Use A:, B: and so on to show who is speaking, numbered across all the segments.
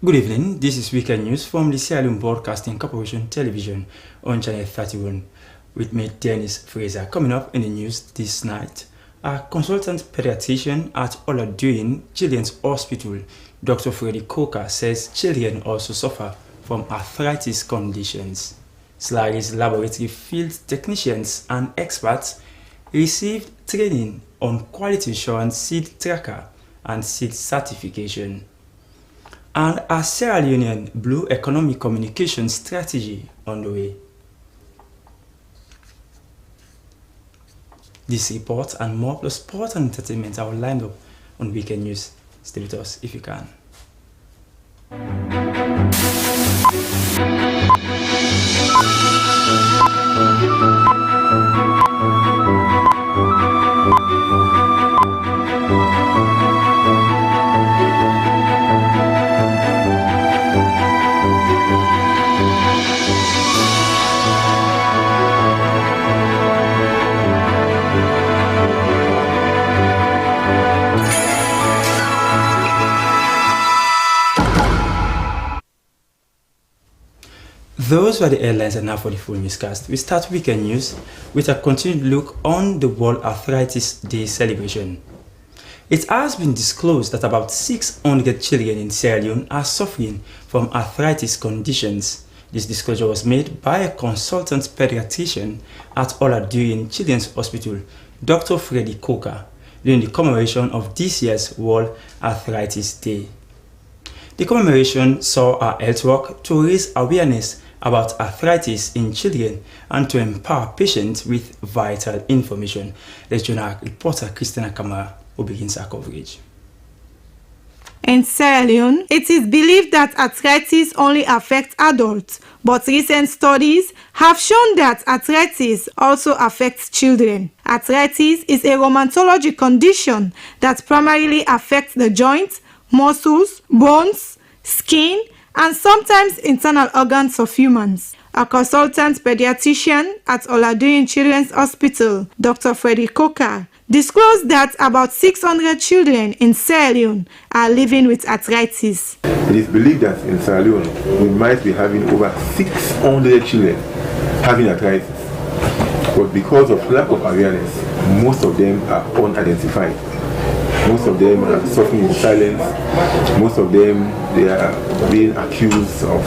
A: Good evening, this is Weekend News from the Sierra Leone Broadcasting Corporation television on Channel 31 with me, Dennis Fraser. Coming up in the news this night, a consultant pediatrician at Oladuin Children's Hospital, Dr. Freddie Coker, says children also suffer from arthritis conditions. Slari's laboratory field technicians and experts received training on quality assurance seed tracker and seed certification. And a Sierra Leonean Blue Economic Communication Strategy on the way. This report and more plus sport and entertainment are lined up on Weekend News. Stay with us if you can. Those were the headlines, and now for the full newscast. We start Weekend News with a continued look on the World Arthritis Day celebration. It has been disclosed that about 600 children in Sierra Leone are suffering from arthritis conditions. This disclosure was made by a consultant pediatrician at Oladuin Children's Hospital, Dr. Freddie Coker, during the commemoration of this year's World Arthritis Day. The commemoration saw our health work to raise awareness about arthritis in children and to empower patients with vital information. Let's join our reporter Christina Kamara, who begins our coverage.
B: In Sierra Leone, it is believed that arthritis only affects adults, but recent studies have shown that arthritis also affects children. Arthritis is a rheumatologic condition that primarily affects the joints, muscles, bones, skin, and sometimes internal organs of humans. A consultant pediatrician at Oladuin Children's Hospital, Dr. Freddie Coker, disclosed that about 600 children in Sierra Leone are living with arthritis.
C: It is believed that in Sierra Leone, we might be having over 600 children having arthritis. But because of lack of awareness, most of them are unidentified. Most of them are suffering in silence. Most of them, they are being accused of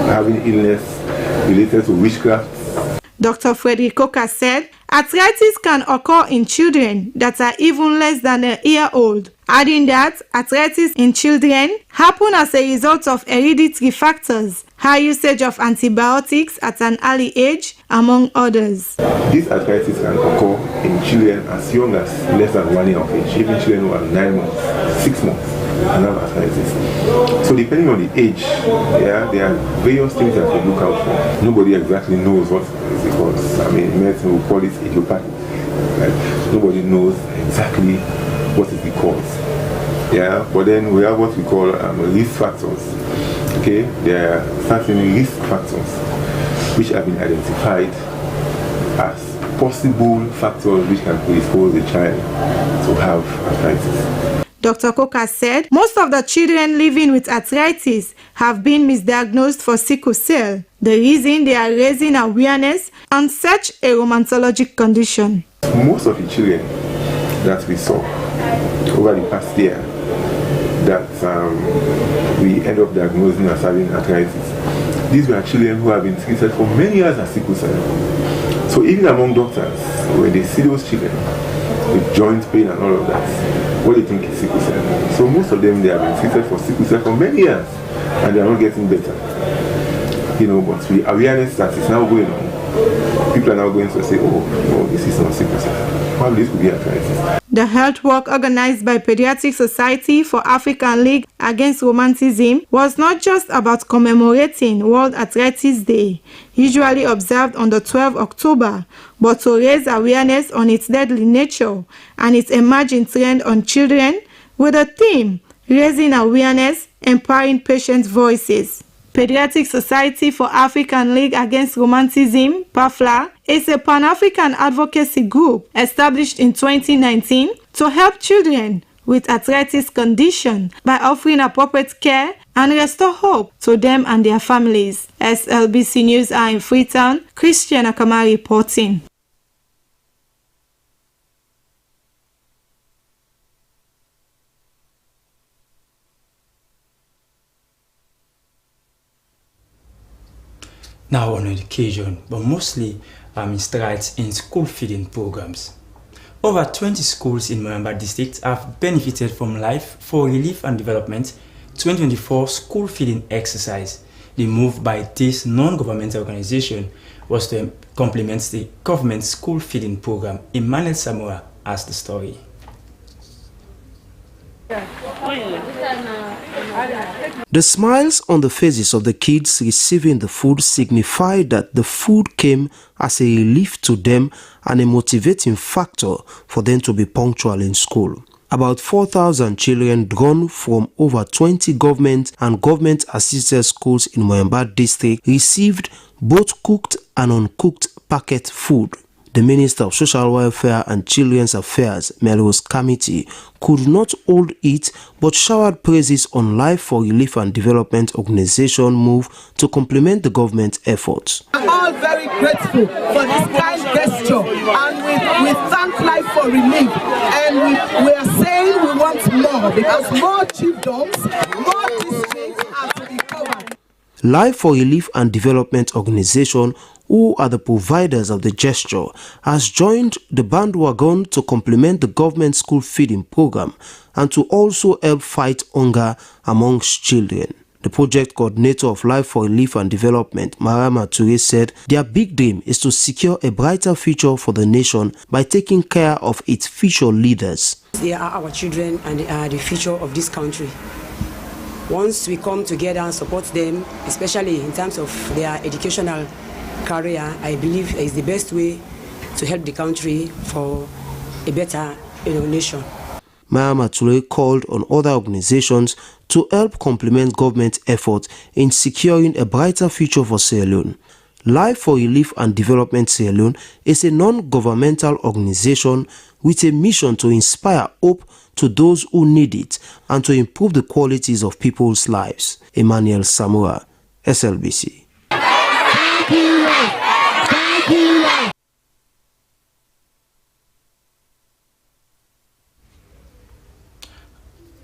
C: having illness related to witchcraft.
B: Dr. Freddie Coker said arthritis can occur in children that are even less than a year old, adding that arthritis in children happen as a result of hereditary factors, high usage of antibiotics at an early age, among others.
C: This arthritis can occur in children as young as less than 1 year of age, even children who are 9 months, 6 months, and have arthritis. So depending on the age, there are various things that we look out for. Nobody exactly knows what is because, medicine will call it idiopathic. Nobody knows exactly what is the cause. But then we have what we call risk factors. Okay, there are certain risk factors which have been identified as possible factors which can predispose a child to have arthritis.
B: Dr. Coker said most of the children living with arthritis have been misdiagnosed for sickle cell, the reason they are raising awareness on such a rheumatologic condition.
C: Most of the children that we saw over the past year that we end up diagnosing as having arthritis, these were children who have been treated for many years as sickle cell. So even among doctors, when they see those children with joint pain and all of that, what do you think is sickle cell? So most of them, they have been treated for sickle cell for many years and they are not getting better. But the awareness that is now going on, people are now going to say, oh, this is not sickle cell. Probably this could be arthritis.
B: The health walk organized by Pediatric Society for African League Against Rheumatism was not just about commemorating World Arthritis Day, usually observed on the 12th October, but to raise awareness on its deadly nature and its emerging trend on children with a theme, raising awareness, empowering patients' voices. Pediatric Society for African League Against Rheumatism, PAFLA, is a Pan-African advocacy group established in 2019 to help children with arthritis condition by offering appropriate care and restore hope to them and their families. SLBC News are in Freetown. Christian Akama reporting.
A: Now on education, but mostly strides in school feeding programs. Over 20 schools in Moyamba district have benefited from Life for Relief and Development 2024 school feeding exercise. The move by this non-governmental organization was to complement the government school feeding program. Emmanuel Samora has the story.
D: The smiles on the faces of the kids receiving the food signify that the food came as a relief to them and a motivating factor for them to be punctual in school. About 4,000 children drawn from over 20 government and government-assisted schools in Moyamba district received both cooked and uncooked packet food. The Minister of Social Welfare and Children's Affairs, Melrose Committee, could not hold it but showered praises on Life for Relief and Development organization move to complement the government efforts.
E: We are all very grateful for this kind gesture, and we thank Life for Relief, and we are saying we want more because more chiefdoms, more districts have to be covered.
D: Life for Relief and Development organization, who are the providers of the gesture, has joined the bandwagon to complement the government school feeding program and to also help fight hunger amongst children. The project coordinator of Life for Relief and Development, Marama Toure, said their big dream is to secure a brighter future for the nation by taking care of its future leaders.
F: They are our children and they are the future of this country. Once we come together and support them, especially in terms of their educational career, I believe is the best way to help the country for a better nation.
D: Marama Toure called on other organizations to help complement government efforts in securing a brighter future for Sierra Leone. Life for Relief and Development Sierra Leone is a non-governmental organization with a mission to inspire hope to those who need it and to improve the qualities of people's lives. Emmanuel Samora, SLBC.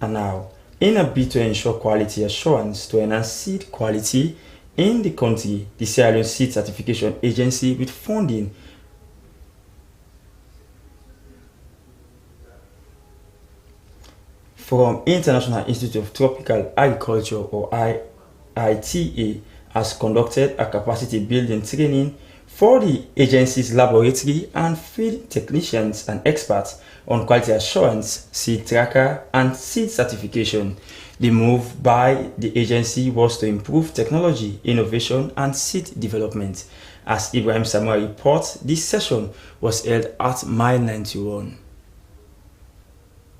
A: And now, in a bid to ensure quality assurance to enhance seed quality in the country, the Sierra Leone Seed Certification Agency, with funding from International Institute of Tropical Agriculture, or IITA, has conducted a capacity building training for the agency's laboratory and field technicians and experts on quality assurance, seed tracker, and seed certification. The move by the agency was to improve technology, innovation, and seed development. As Ibrahim Samuel reports, this session was held at Mile 91.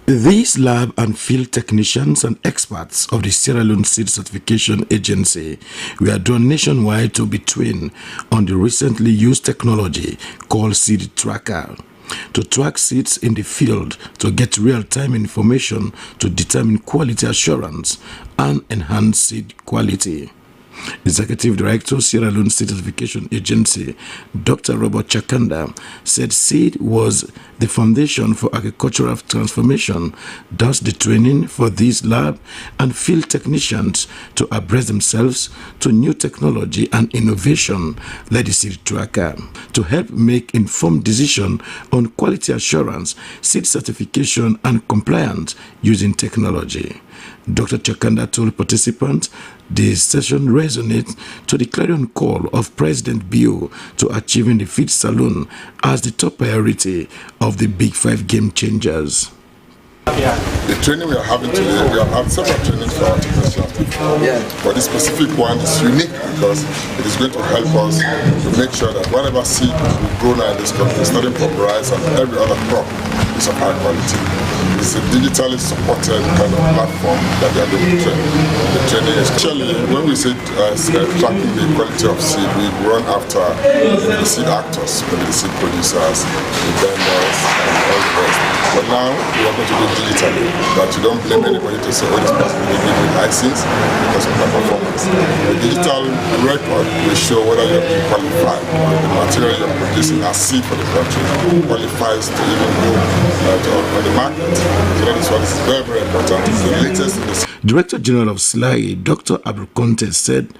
G: These lab and field technicians and experts of the Sierra Leone Seed Certification Agency were drawn nationwide to be trained on the recently used technology called Seed Tracker, to track seeds in the field to get real-time information to determine quality assurance and enhance seed quality. Executive Director, Sierra Leone Seed Certification Agency, Dr. Robert Chakanda, said seed was the foundation for agricultural transformation, thus the training for these lab and field technicians to abreast themselves to new technology and innovation led the seed tracker to help make informed decisions on quality assurance, seed certification and compliance using technology. Dr. Chakanda told participants the session resonates to the clarion call of President Bio to achieving the feed saloon as the top priority of the Big Five game changers.
H: The training we are having today, we have had several trainings for our technicians questions. But this specific one is unique because it is going to help us to make sure that whatever seed we grow now in this country, starting from rice and every other crop, is of high quality. It's a digitally supported kind of platform that they are doing the training. Especially when we say tracking the quality of seed, we run after the seed actors, maybe the seed producers, the vendors, and all the rest. But now we are going to do it digitally, that you don't blame anybody to say, oh, this person will give me license because of my performance. The digital record will show whether you're being qualified, or the material you're producing as seed for the country qualifies to even go on the market. So that is what is very, very important. It's the latest in this.
G: Director General of SLAI, Dr. Abdul said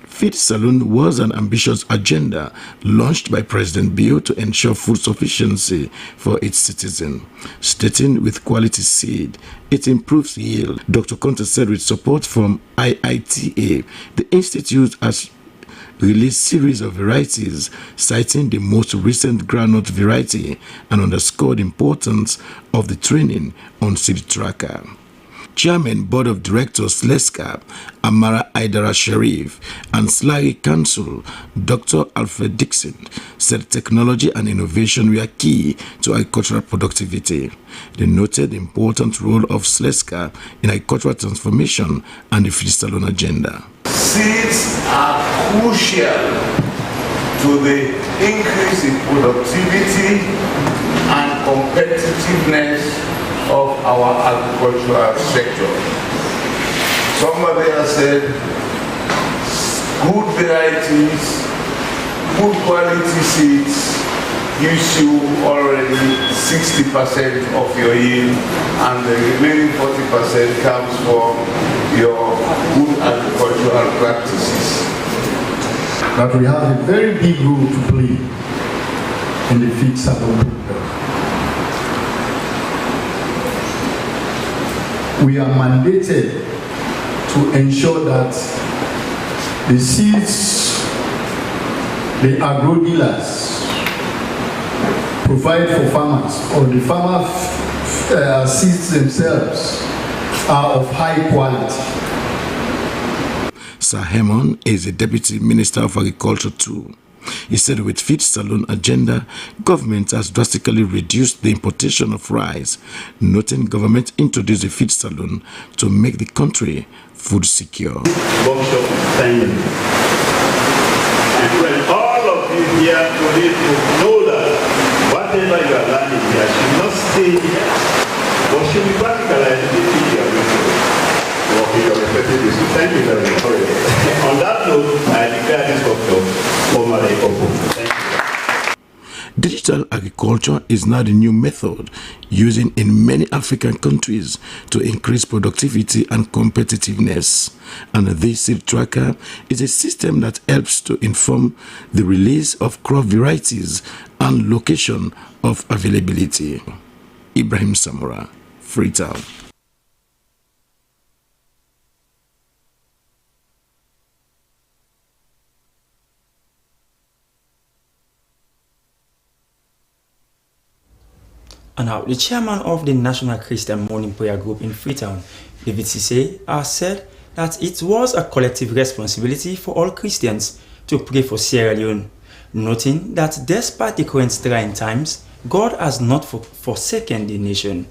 G: Feed Saloon was an ambitious agenda launched by President Bio to ensure food sufficiency for its citizens. Stating with quality seed, it improves yield. Dr. Conte said with support from IITA, the institute has released series of varieties, citing the most recent groundnut variety, and underscored the importance of the training on seed tracker. Chairman Board of Directors Slbc, Amara Aidara Sharif, and SLAI Council, Dr. Alfred Dixon, said technology and innovation were key to agricultural productivity. They noted the important role of Slbc in agricultural transformation and the Feed Saloon agenda.
I: Seeds are crucial to the increase in productivity and competitiveness of our agricultural sector. Somebody has said good varieties, good quality seeds gives you already 60% of your yield, and the remaining 40% comes from your good agricultural practices.
J: But we have a very big role to play in the Feed Saloon program. We are mandated to ensure that the seeds, the agro dealers provide for farmers, or the farmer seeds themselves, are of high quality.
G: Sir Hemon is the Deputy Minister of Agriculture too. He said with Feed Saloon agenda, government has drastically reduced the importation of rice, noting government introduced the Feed Saloon to make the country food secure.
K: Workshop thank you. And when all of you here today to know that whatever you are learning here should not stay here, but should be practicalized in the field you are going to work in your respective district. Thank you very much. On that note, I declare this workshop formally open. Thank you.
G: Digital agriculture is now the new method used in many African countries to increase productivity and competitiveness. And this seed tracker is a system that helps to inform the release of crop varieties and location of availability. Ibrahim Samora, Freetown.
A: And now, the chairman of the National Christian Morning Prayer Group in Freetown, David Cisse, has said that it was a collective responsibility for all Christians to pray for Sierra Leone, noting that despite the current trying times, God has not forsaken the nation.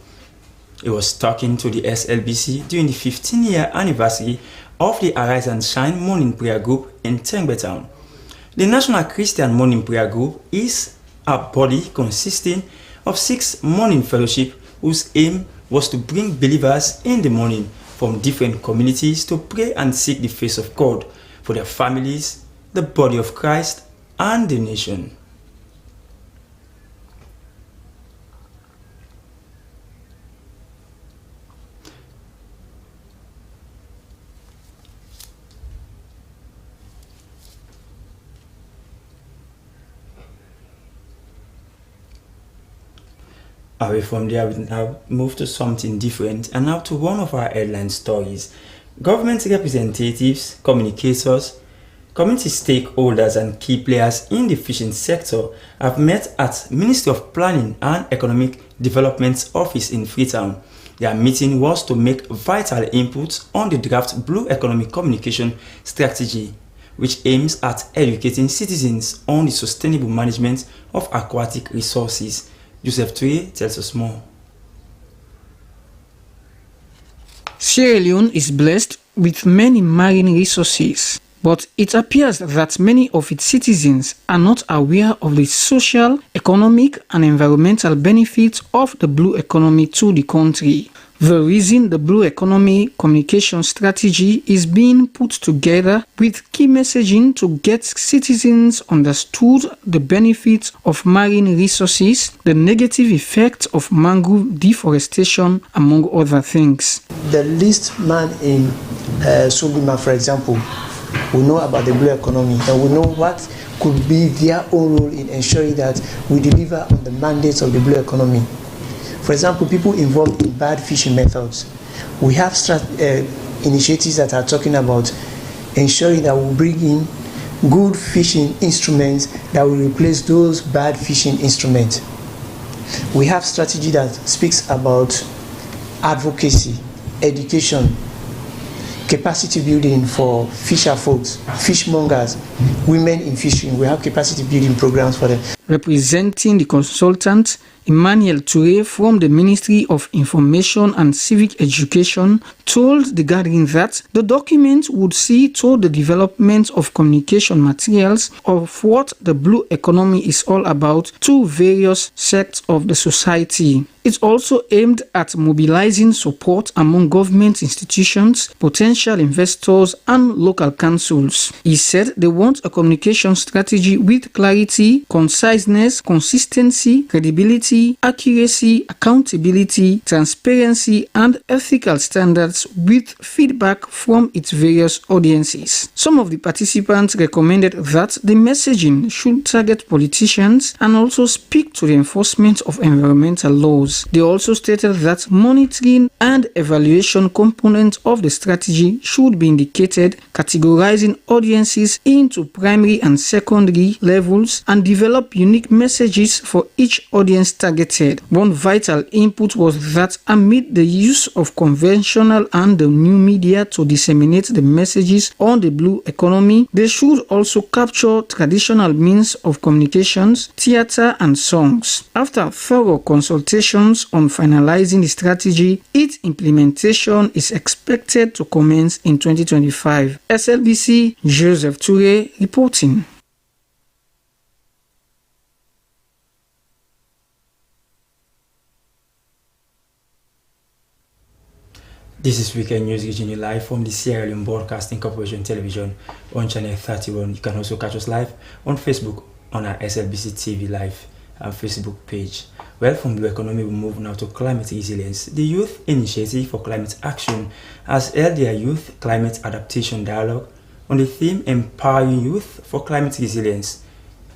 A: He was talking to the SLBC during the 15-year anniversary of the Arise and Shine Morning Prayer Group in Tengbetown. The National Christian Morning Prayer Group is a body consisting of 6 morning fellowship whose aim was to bring believers in the morning from different communities to pray and seek the face of God for their families, the body of Christ, and the nation. Away from there, we now move to something different, and now to one of our headline stories. Government representatives, communicators, community stakeholders and key players in the fishing sector have met at Ministry of Planning and Economic Development's office in Freetown Their meeting was to make vital inputs on the draft Blue Economy Communication Strategy, which aims at educating citizens on the sustainable management of aquatic resources. Joseph Tue tells us more.
L: Sierra Leone is blessed with many marine resources, but it appears that many of its citizens are not aware of the social, economic, and environmental benefits of the blue economy to the country. The reason the Blue Economy Communication Strategy is being put together with key messaging to get citizens understood the benefits of marine resources, the negative effects of mangrove deforestation, among other things.
M: The least man in Slbc, for example, will know about the blue economy and will know what could be their own role in ensuring that we deliver on the mandates of the blue economy. For example, people involved in bad fishing methods. We have initiatives that are talking about ensuring that we bring in good fishing instruments that will replace those bad fishing instruments. We have strategy that speaks about advocacy, education, capacity building for fisher folks, fishmongers, women in fishing. We have capacity building programs for them.
L: Representing the consultant, Emmanuel Toure from the Ministry of Information and Civic Education told the gathering that the document would see to the development of communication materials of what the blue economy is all about to various sects of the society. It's also aimed at mobilizing support among government institutions, potential investors, and local councils. He said they want a communication strategy with clarity, conciseness, consistency, credibility, accuracy, accountability, transparency, and ethical standards with feedback from its various audiences. Some of the participants recommended that the messaging should target politicians and also speak to the enforcement of environmental laws. They also stated that monitoring and evaluation components of the strategy should be indicated, categorizing audiences into primary and secondary levels, and develop unique messages for each audience targeted. One vital input was that amid the use of conventional and the new media to disseminate the messages on the blue economy, they should also capture traditional means of communications, theater, and songs. After thorough consultations on finalizing the strategy, its implementation is expected to commence in 2025. SLBC, Joseph Toure reporting.
A: This is Weekend News reaching you live from the Sierra Leone Broadcasting Corporation television on channel 31. You can also catch us live on Facebook on our Slbc TV live and Facebook page. Well, from Blue Economy, we move now to climate resilience. The Youth Initiative for Climate Action has held their Youth Climate Adaptation Dialogue on the theme Empowering Youth for Climate Resilience,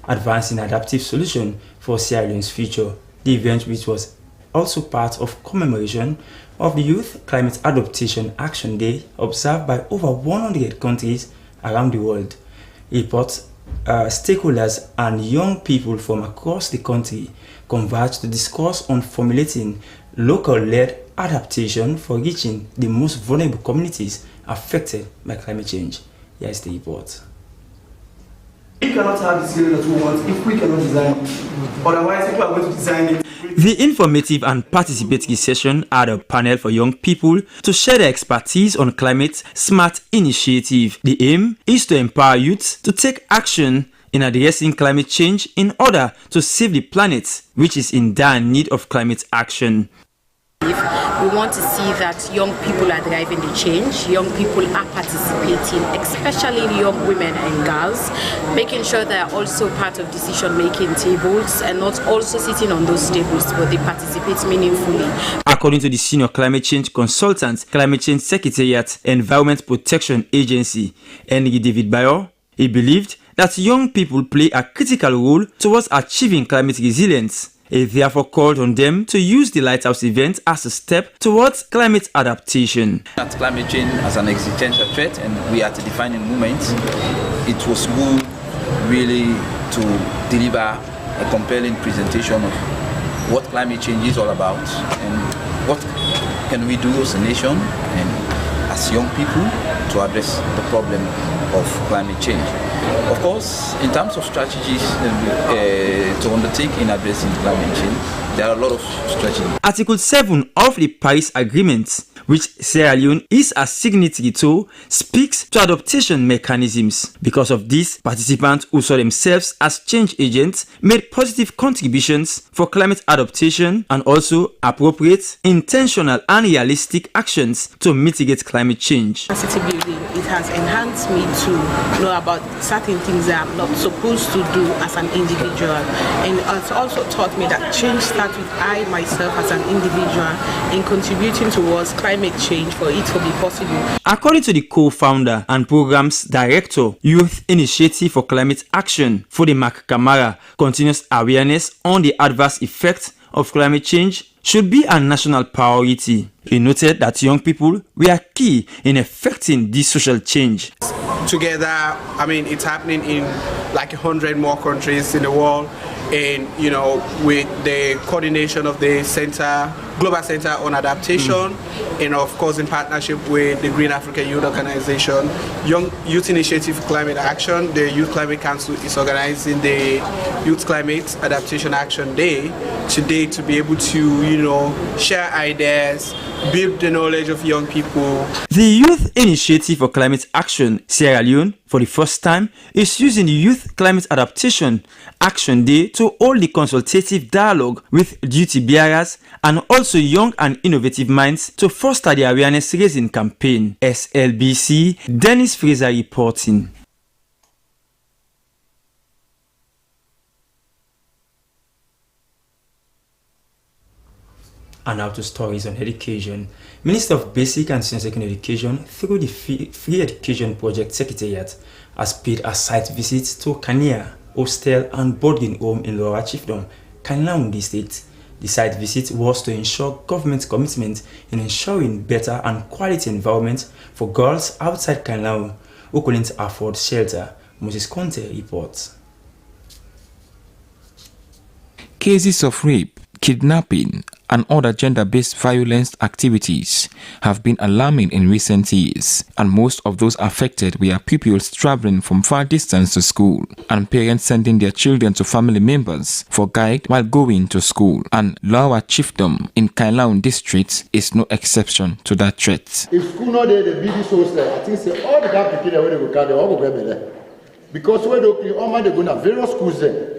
A: Advancing Adaptive Solution for Sierra Leone's Future. The event, which was also part of commemoration of the Youth Climate Adaptation Action Day, observed by over 100 countries around the world. Reports, stakeholders and young people from across the country converged to discuss on formulating local-led adaptation for reaching the most vulnerable communities affected by climate change. Here is the report.
N: We cannot have the skill that we want if we cannot design it. Otherwise, people are going to design it.
A: The informative and participatory session had a panel for young people to share their expertise on climate smart initiative. The aim is to empower youth to take action in addressing climate change in order to save the planet, which is in dire need of climate action.
O: We want to see that young people are driving the change, young people are participating, especially young women and girls, making sure they are also part of decision-making tables and not also sitting on those tables, but they participate meaningfully.
A: According to the senior climate change consultant, Climate Change Secretariat Environment Protection Agency, Henry David Bayo, he believed that young people play a critical role towards achieving climate resilience. He therefore called on them to use the Lighthouse event as a step towards climate adaptation.
P: At climate change as an existential threat, and we are at a defining moment, it was good really to deliver a compelling presentation of what climate change is all about and what can we do as a nation and as young people to address the problem of climate change? Of course, in terms of strategies to undertake in addressing climate change, there are a lot of strategies.
A: Article 7 of the Paris Agreement, which Sierra Leone is a signatory to, speaks to adaptation mechanisms. Because of this, participants who saw themselves as change agents made positive contributions for climate adaptation and also appropriate, intentional and realistic actions to mitigate climate change.
Q: Capacity building, it has enhanced me to know about certain things that I'm not supposed to do as an individual, and it's also taught me that change starts with I myself as an individual in contributing towards climate change for it to be possible.
A: According to the co-founder and programs director, Youth Initiative for Climate Action, Fodimak Kamara, continuous awareness on the adverse effects of climate change should be a national priority. He noted that young people were key in effecting this social change.
R: Together, I mean, it's happening in like 100 more countries in the world, and you know, with the coordination of the Global Center on Adaptation, and of course in partnership with the Green African Youth Organization, Young Youth Initiative for Climate Action, the Youth Climate Council is organizing the Youth Climate Adaptation Action Day today to be able to, you know, share ideas, build the knowledge of young people.
A: The Youth Initiative for Climate Action, Sierra Leone, for the first time, is using the Youth Climate Adaptation Action Day to hold the consultative dialogue with duty bearers and also young and innovative minds to foster the awareness-raising campaign. SLBC, Dennis Fraser reporting. And now to stories on education. Minister of Basic and Senior Secondary Education, through the Free Education Project Secretariat, has paid a site visit to Kenema, hostel and boarding home in Lower Chiefdom, Kenema District. The site visit was to ensure government's commitment in ensuring better and quality environment for girls outside Kenema who couldn't afford shelter. Moses Conte reports.
S: Cases of rape, kidnapping, and other gender-based violence activities have been alarming in recent years, and most of those affected were pupils traveling from far distance to school, and parents sending their children to family members for guide while going to school. And Lower Chiefdom in Kenema District is no exception to that threat.
J: If school not there, the BD source there, I think say all the guys picking away they go carry all go there, because when they all man they go to various schools there.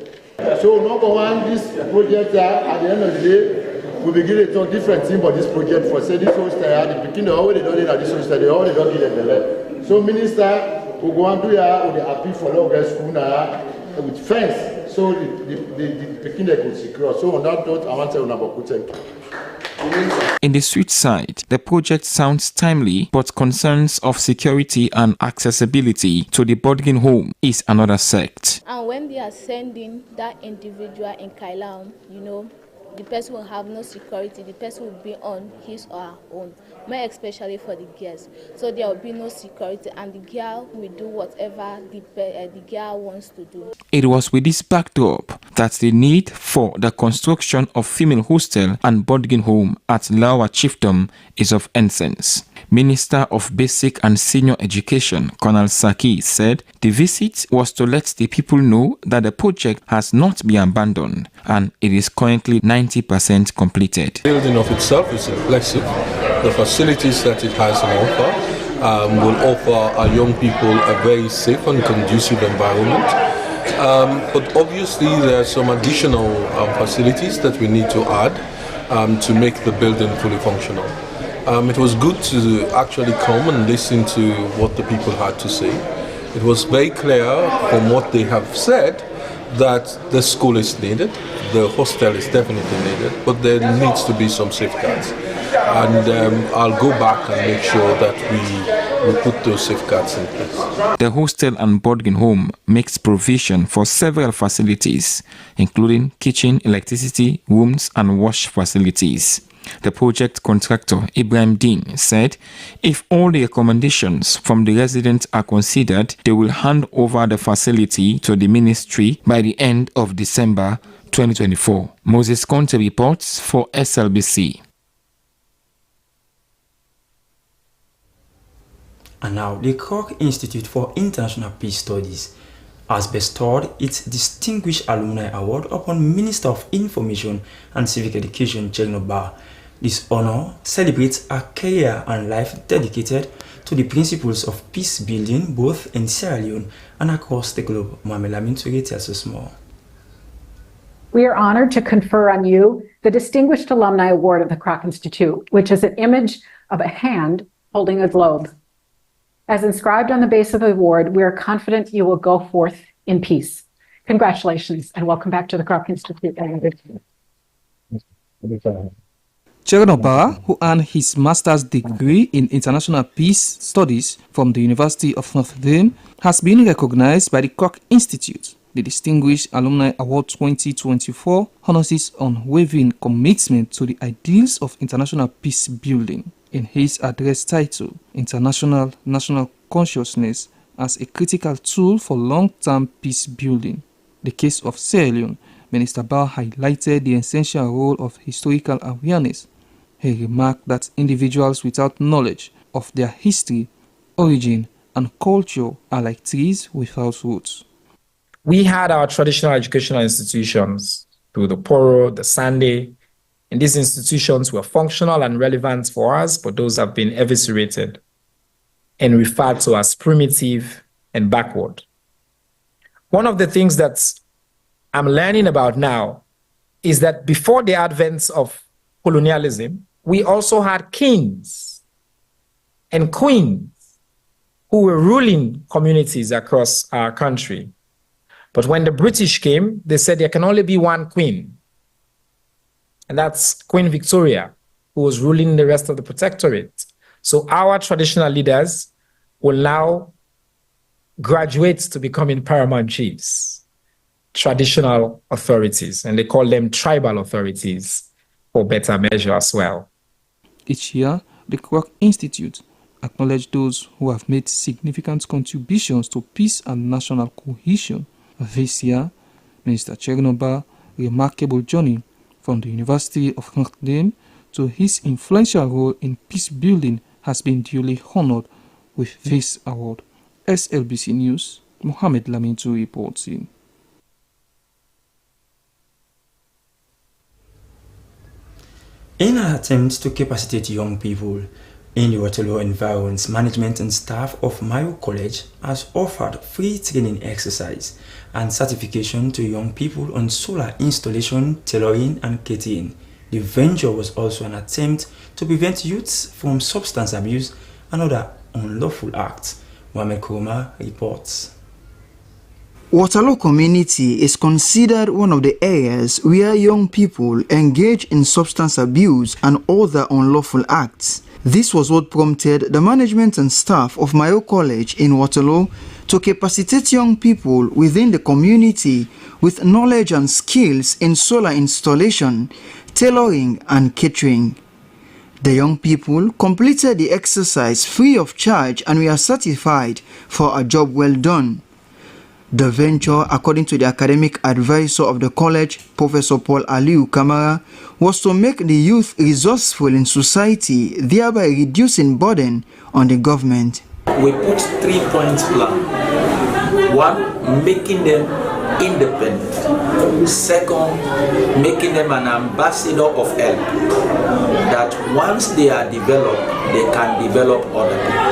J: So number one, this project at the end of the day, we begin to talk different things about this project for say this hostel, the beginning already done it at this hostel, they already don't give them the. So minister will go and do here with the appeal for local school now with fence, so the beginning could secure. So on that note, I want to tell you about thank you.
S: In the sweet side, the project sounds timely, but concerns of security and accessibility to the boarding home is another sect.
T: And when they are sending that individual in Kenema, you know, the person will have no security, the person will be on his or her own, more especially for the girls. So there will be no security, and the girl will do whatever the girl wants to do.
S: It was with this backdrop that the need for the construction of female hostel and boarding home at Lower Chiefdom is of essence. Minister of Basic and Senior Education, Colonel Saki, said the visit was to let the people know that the project has not been abandoned and it is currently 90% completed.
U: The building of itself is impressive. The facilities that it has on offer will offer our young people a very safe and conducive environment. But obviously there are some additional facilities that we need to add to make the building fully functional. It was good to actually come and listen to what the people had to say. It was very clear from what they have said that the school is needed, the hostel is definitely needed, but there needs to be some safeguards. And I'll go back and make sure that we put those safeguards in place.
S: The hostel and boarding home makes provision for several facilities, including kitchen, electricity, rooms, and wash facilities. The project contractor, Ibrahim Dean, said if all the recommendations from the residents are considered, they will hand over the facility to the ministry by the end of December 2024. Moses Conte reports for SLBC.
A: And now, the Kroc Institute for International Peace Studies has bestowed its Distinguished Alumni Award upon Minister of Information and Civic Education, Kenema. This honor celebrates a career and life dedicated to the principles of peace building both in Sierra Leone and across the globe. Mohamed Lamin Touré tells us more.
C: We are honored to confer on you the Distinguished Alumni Award of the Kroc Institute, which is an image of a hand holding a globe. As inscribed on the base of the award, we are confident you will go forth in peace. Congratulations and welcome back to the Kroc Institute.
L: Kenema, who earned his master's degree in international peace studies from the University of Notre Dame, has been recognized by the Kroc Institute. The Distinguished Alumni Award 2024 honors his unwavering commitment to the ideals of international peace building. In his address titled International National Consciousness as a Critical Tool for Long-Term Peace Building, the case of Sierra Leone, Minister Ba highlighted the essential role of historical awareness. He remarked that individuals without knowledge of their history, origin, and culture are like trees without roots.
V: We had our traditional educational institutions through the Poro, the Sande, and these institutions were functional and relevant for us, but those have been eviscerated and referred to as primitive and backward. One of the things that I'm learning about now is that before the advent of colonialism, we also had kings and queens who were ruling communities across our country. But when the British came, they said there can only be one queen. And that's Queen Victoria, who was ruling the rest of the protectorate. So our traditional leaders will now graduate to becoming paramount chiefs, traditional authorities, and they call them tribal authorities for better measure as well.
L: Each year, the Kroc Institute acknowledges those who have made significant contributions to peace and national cohesion. This year, Minister Kenema, remarkable journey from the University of Notre Dame to his influential role in peace building has been duly honored with this award. SLBC News, Mohamed Lamintou reports in.
A: In an attempt to capacitate young people in the Waterloo environs, management and staff of Mayo College has offered free training exercise and certification to young people on solar installation, tailoring, and catering. The venture was also an attempt to prevent youths from substance abuse and other unlawful acts. Mohamed Kurma reports.
W: Waterloo community is considered one of the areas where young people engage in substance abuse and other unlawful acts. This was what prompted the management and staff of Mayo College in Waterloo to capacitate young people within the community with knowledge and skills in solar installation, tailoring, and catering. The young people completed the exercise free of charge and were certified for a job well done. The venture, according to the academic advisor of the college, Professor Paul Aliu Kamara, was to make the youth resourceful in society, thereby reducing burden on the government.
X: We put 3-point plan. One, making them independent. Second, making them an ambassador of help. That once they are developed, they can develop other people.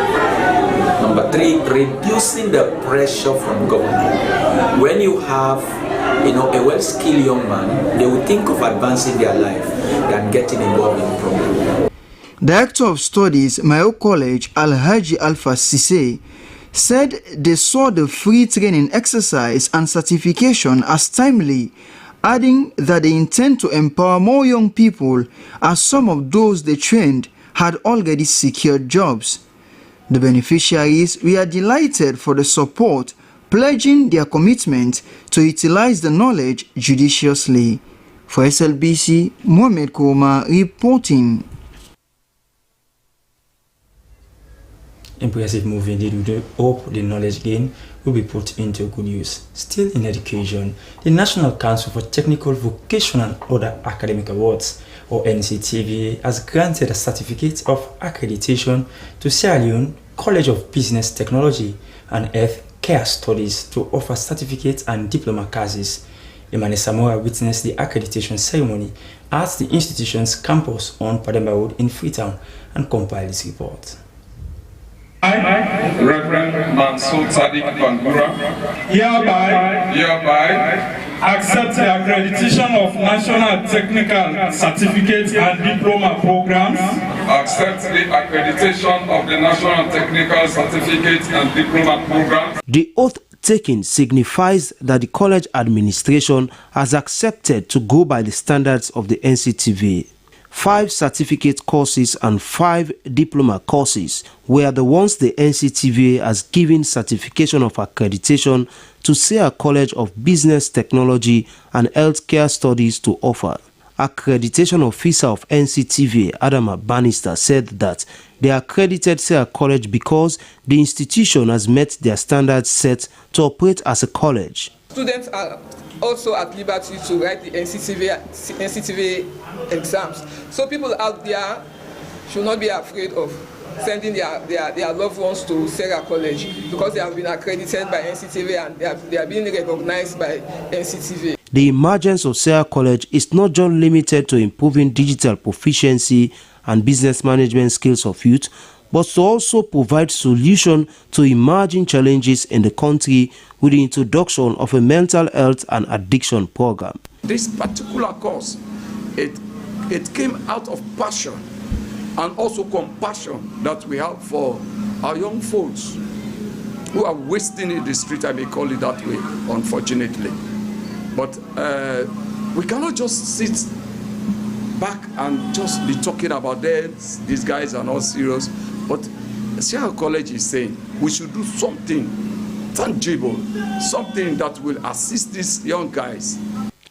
X: Number 3, reducing the pressure from government. When you have, a well-skilled young man, they will think of advancing their life than getting involved in problems.
W: Director of Studies, Mayo College, Alhaji Alpha Sise, said they saw the free training exercise and certification as timely, adding that they intend to empower more young people as some of those they trained had already secured jobs. The beneficiaries were delighted for the support, pledging their commitment to utilize the knowledge judiciously. For SLBC, Mohamed Kouma reporting.
A: Impressive move indeed. We hope the knowledge gained will be put into good use. Still in education, the National Council for Technical, Vocational and Other Academic Awards, or NCTVA, has granted a certificate of accreditation to Sierra Leone College of Business Technology and Health Care Studies to offer certificate and diploma courses. Emmanuel Samora witnessed the accreditation ceremony at the institution's campus on Pademba Road in Freetown and compiled this report.
B: I, Reverend Mansour Sadiq Bangura, hereby accept the accreditation of national technical certificate and diploma programs.
D: Accept the accreditation of the national technical certificate and diploma programs.
E: The oath taking signifies that the college administration has accepted to go by the standards of the NCTV. 5 certificate courses and 5 diploma courses were the ones the NCTV has given certification of accreditation to Sierra College of Business Technology and Healthcare Studies to offer. Accreditation officer of NCTV, Adama Bannister, said that they accredited Sierra College because the institution has met their standards set to operate as a college.
F: Students are also at liberty to write the NCTV exams. So people out there should not be afraid of sending their loved ones to Sierra College because they have been accredited by NCTV and they are being recognized by NCTV.
E: The emergence of Sierra College is not just limited to improving digital proficiency and business management skills of youth, but to also provide solutions to emerging challenges in the country with the introduction of a mental health and addiction program.
D: This particular course, it came out of passion and also compassion that we have for our young folks who are wasting in the street, I may call it that way, unfortunately. But we cannot just sit back and just be talking about them. These guys are not serious. But Sierra College is saying we should do something tangible, something that will assist these young guys.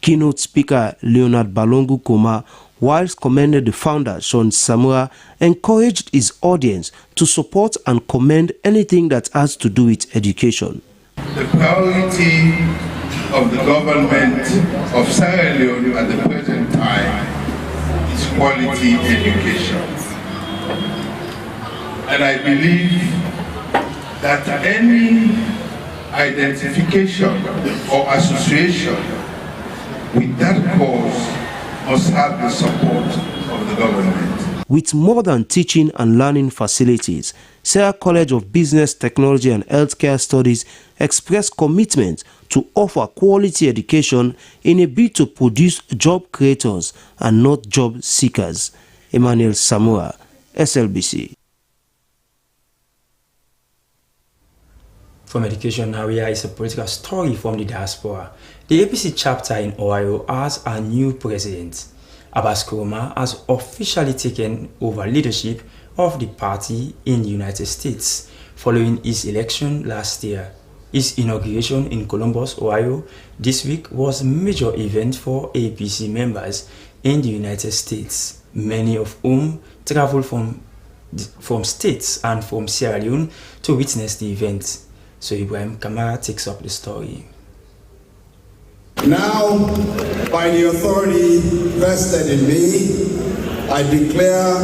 E: Keynote speaker Leonard Balongu Koma, whilst commended the founder Sean Samura, encouraged his audience to support and commend anything that has to do with education.
B: The priority of the government of Sierra Leone at the present time is quality education. And I believe that any identification or association with that cause must have the support of the government.
E: With more than teaching and learning facilities, Sierra College of Business Technology and Healthcare Studies expressed commitment to offer quality education in a bid to produce job creators and not job seekers. Emmanuel Samura, SLBC.
A: From education now, here is a political story from the diaspora. The APC chapter in Ohio has a new president. Abbas Kuruma has officially taken over leadership of the party in the United States following his election last year. His inauguration in Columbus, Ohio this week was a major event for APC members in the United States, many of whom traveled from states and from Sierra Leone to witness the event. So Ibrahim Kamara takes up the story.
Y: Now, by the authority vested in me, I declare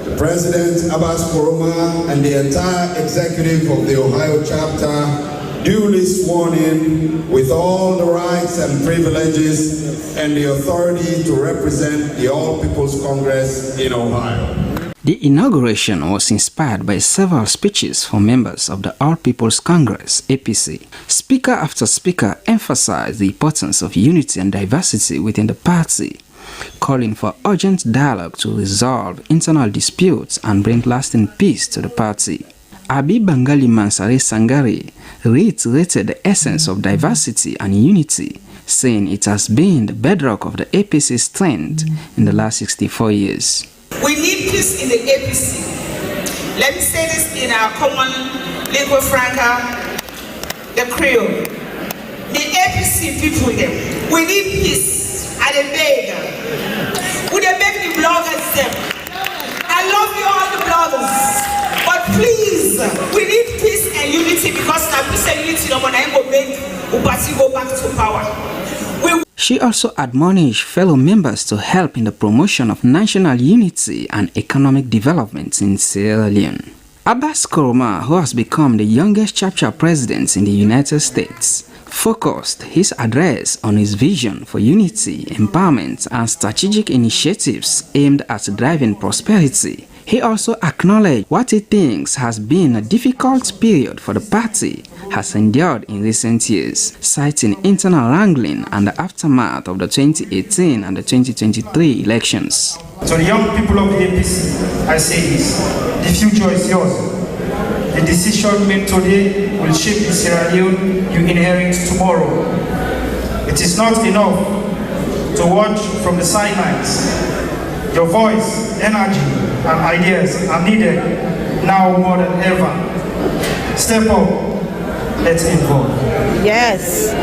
Y: the President Abbas Kuruma and the entire executive of the Ohio chapter duly sworn in with all the rights and privileges and the authority to represent the All People's Congress in Ohio.
L: The inauguration was inspired by several speeches from members of the All People's Congress, APC. Speaker after speaker emphasized the importance of unity and diversity within the party, calling for urgent dialogue to resolve internal disputes and bring lasting peace to the party. Abi Bangali Mansare Sangare reiterated the essence of diversity and unity, saying it has been the bedrock of the APC's strength in the last 64 years.
Z: We need peace in the APC. Let me say this in our common lingua franca, the Creole. The APC people, we need peace. I beg. Would they beg the bloggers them? I love you all the bloggers, but please, we need peace and unity because now peace and unity no one go make Upasi go back to power.
L: She also admonished fellow members to help in the promotion of national unity and economic development in Sierra Leone. Abbas Koroma, who has become the youngest chapter president in the United States, focused his address on his vision for unity, empowerment, and strategic initiatives aimed at driving prosperity. He also acknowledged what he thinks has been a difficult period for the party has endured in recent years, citing internal wrangling and the aftermath of the 2018 and the 2023 elections.
G: To the young people of the APC, I say this: the future is yours. The decision made today will shape the Sierra Leone you inherit tomorrow. It is not enough to watch from the sidelines. Your voice, energy, and ideas are needed now more than ever. Step up, let's involve.
Q: Yes.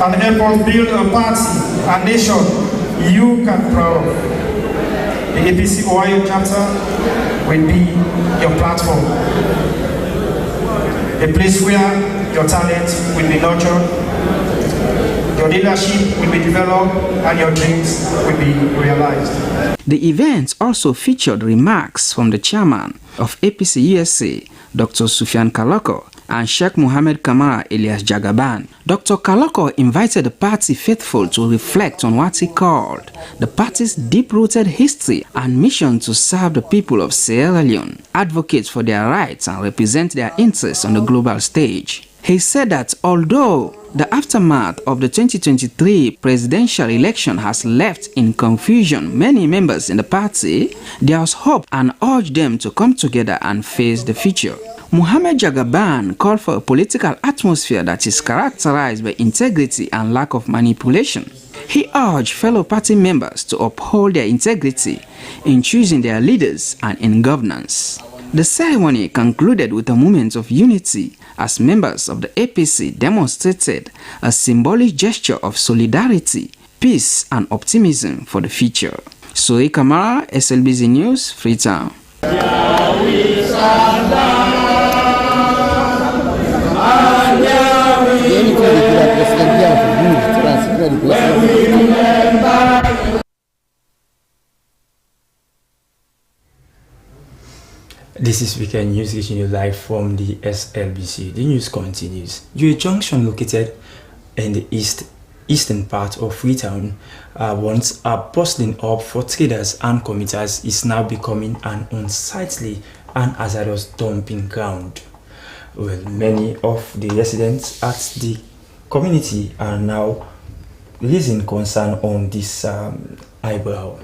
G: And help us build a party, a nation you can be proud of. The APC Ohio chapter will be your platform. A place where your talent will be nurtured, your leadership will be developed, and your dreams will be realized.
L: The event also featured remarks from the chairman of APC USA, Dr. Sufyan Kaloko, and Sheikh Mohammed Kamara Elias Jagaban. Dr. Kaloko invited the party faithful to reflect on what he called the party's deep-rooted history and mission to serve the people of Sierra Leone, advocate for their rights and represent their interests on the global stage. He said that although the aftermath of the 2023 presidential election has left in confusion many members in the party, there was hope and urged them to come together and face the future. Mohammed Jagaban called for a political atmosphere that is characterized by integrity and lack of manipulation. He urged fellow party members to uphold their integrity in choosing their leaders and in governance. The ceremony concluded with a moment of unity as members of the APC demonstrated a symbolic gesture of solidarity, peace, and optimism for the future. Soe Kamara, SLBC News, Freetown.
A: This is Weekend News reaching you live from the SLBC. The news continues. Your junction located in the eastern part of Freetown, once bustling up for traders and commuters, is now becoming an unsightly and hazardous dumping ground. Well, many of the residents at the community are now raising concern on this eyebrow.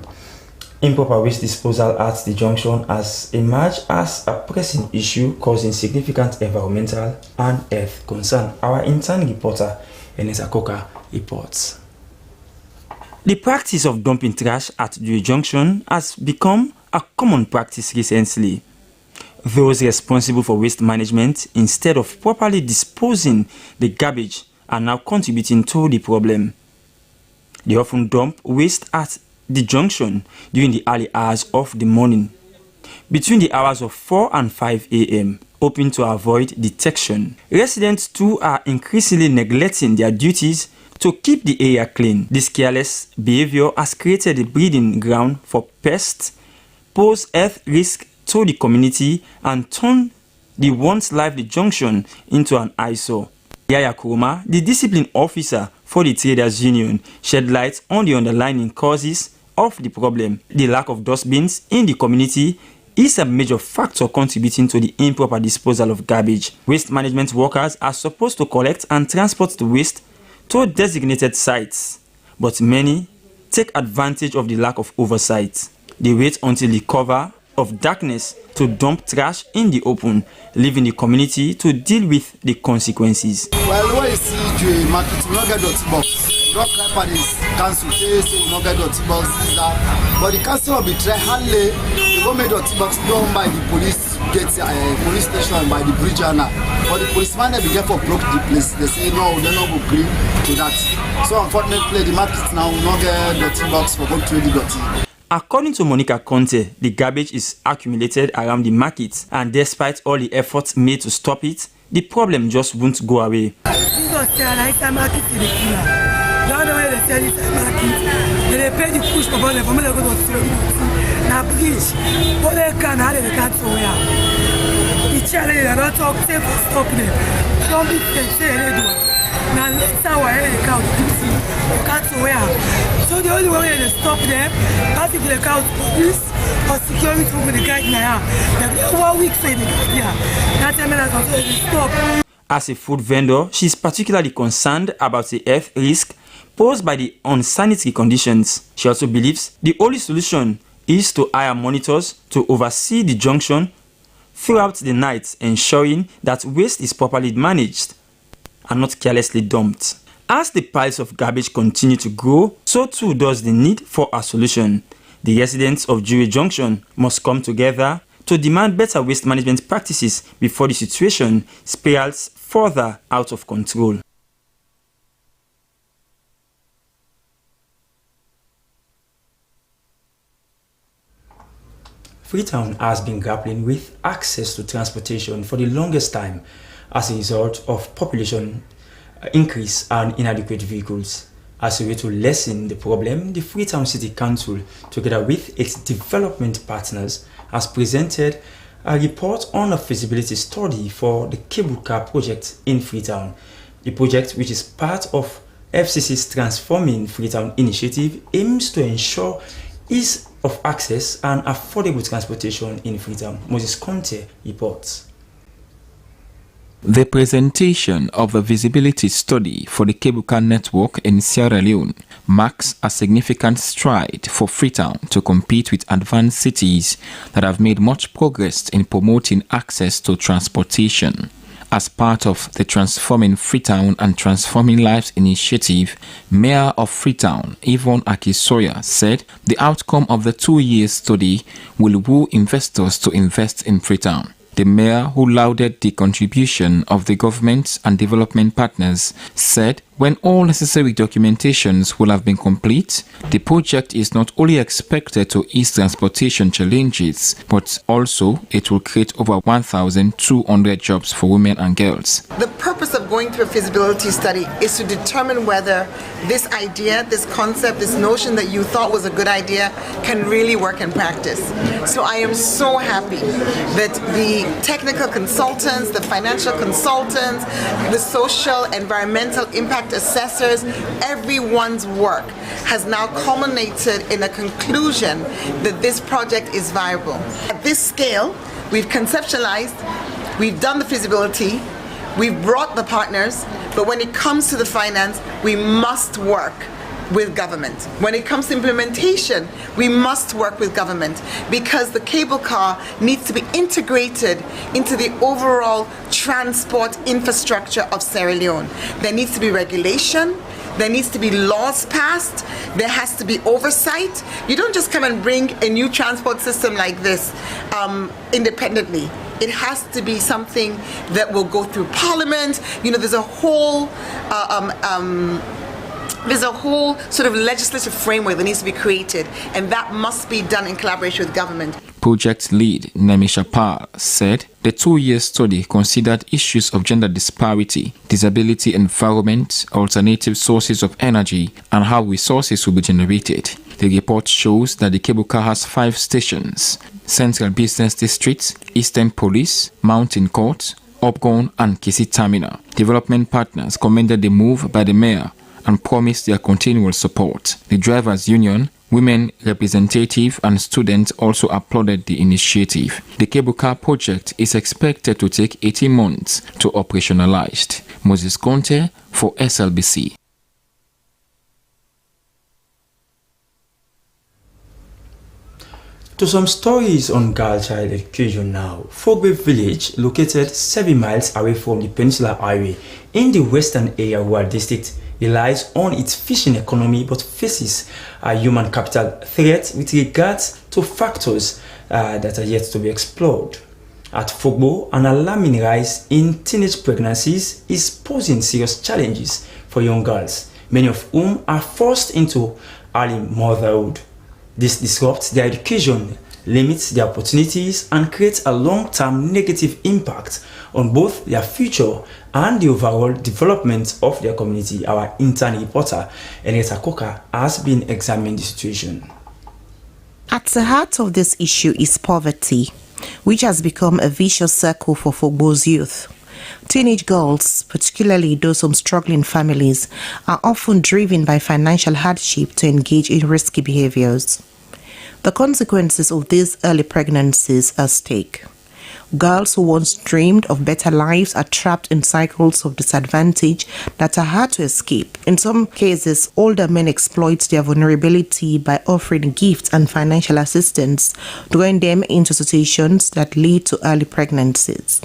A: Improper waste disposal at the junction has emerged as a pressing issue causing significant environmental and health concern. Our intern reporter, Enesa Koka, reports. The practice of dumping trash at the junction has become a common practice recently. Those responsible for waste management, instead of properly disposing the garbage, are now contributing to the problem. They often dump waste at the junction during the early hours of the morning, between the hours of 4 and 5 a.m., hoping to avoid detection. Residents too are increasingly neglecting their duties to keep the area clean. This careless behavior has created a breeding ground for pests, posed health risk to the community, and turned the once lively junction into an eyesore. Yaya Kuruma, the discipline officer for the Traders Union, shed light on the underlying causes of the problem. The lack of dustbins in the community is a major factor contributing to the improper disposal of garbage. Waste management workers are supposed to collect and transport the waste to designated sites, but many take advantage of the lack of oversight. They wait until the cover of darkness to dump trash in the open, leaving the community to deal with the consequences.
J: Well, when you see the market, you not get dirty box. Not like by the council, say you not get dirty box, but the council will be trying hardly. The government dirty box done by the police police station by the bridge now. But the policeman they begin for block the place. They say no, they not agree to that. So unfortunately, the market now will not get dirty box for go trade the dirty.
A: According to Monica Conte, the garbage is accumulated around the market, and despite all the efforts made to stop it, the problem just won't go away.
H: challenge, I don't talk, say for stop them. Don't be say they do. Now let's say why they count to where. So the only way to stop them, that's if they count police or security with the guide now. They're 1 week saying yeah. That's a minute until they stop.
A: As a food vendor, she is particularly concerned about the health risk posed by the unsanitary conditions. She also believes the only solution is to hire monitors to oversee the junction throughout the night, ensuring that waste is properly managed and not carelessly dumped. As the piles of garbage continue to grow, so too does the need for a solution. The residents of Jure Junction must come together to demand better waste management practices before the situation spirals further out of control. Freetown has been grappling with access to transportation for the longest time as a result of population increase and inadequate vehicles. As a way to lessen the problem, the Freetown City Council, together with its development partners, has presented a report on a feasibility study for the cable car project in Freetown. The project, which is part of FCC's Transforming Freetown initiative, aims to ensure ease of access and affordable transportation in Freetown. Moses Conte reports.
S: The presentation of the visibility study for the cable car network in Sierra Leone marks a significant stride for Freetown to compete with advanced cities that have made much progress in promoting access to transportation. As part of the Transforming Freetown and Transforming Lives initiative, Mayor of Freetown, Yvonne Akisoya, said the outcome of the 2-year study will woo investors to invest in Freetown. The mayor, who lauded the contribution of the government and development partners, said when all necessary documentations will have been complete, the project is not only expected to ease transportation challenges, but also it will create over 1,200 jobs for women and girls.
I: The purpose of going through a feasibility study is to determine whether this idea, this concept, this notion that you thought was a good idea can really work in practice. So I am so happy that the technical consultants, the financial consultants, the social, environmental impact assessors, everyone's work has now culminated in a conclusion that this project is viable. At this scale, we've conceptualized, we've done the feasibility, we've brought the partners, but when it comes to the finance, we must work with government. When it comes to implementation, we must work with government because the cable car needs to be integrated into the overall transport infrastructure of Sierra Leone. There needs to be regulation, there needs to be laws passed, there has to be oversight. You don't just come and bring a new transport system like this independently. It has to be something that will go through Parliament. You know, there's a whole sort of legislative framework that needs to be created, and that must be done in collaboration with government.
S: Project lead Nemisha Par said the 2-year study considered issues of gender disparity, disability environment, alternative sources of energy, and how resources will be generated. The report shows that the cable car has 5 stations: Central Business District, Eastern Police, Mountain Court, Upgon, and Kisi Terminal. Development partners commended the move by the mayor and promised their continual support. The drivers' union, women representative, and students also applauded the initiative. The cable car project is expected to take 18 months to operationalize. Moses Conte for SLBC.
A: To some stories on girl child education now. Fogbe village, located 7 miles away from the Peninsula Highway in the western area Rural District, relies on its fishing economy but faces a human capital threat with regards to factors that are yet to be explored. At Fogbo, an alarming rise in teenage pregnancies is posing serious challenges for young girls, many of whom are forced into early motherhood. This disrupts their education, limits their opportunities, and creates a long-term negative impact on both their future and the overall development of their community. Our intern reporter, Henrietta Coker, has been examining the situation.
K: At the heart of this issue is poverty. which has become a vicious circle for Fogbo's youth. Teenage girls, particularly those from struggling families, are often driven by financial hardship to engage in risky behaviors. The consequences of these early pregnancies are at stake. Girls who once dreamed of better lives are trapped in cycles of disadvantage that are hard to escape. In some cases, older men exploit their vulnerability by offering gifts and financial assistance, drawing them into situations that lead to early pregnancies.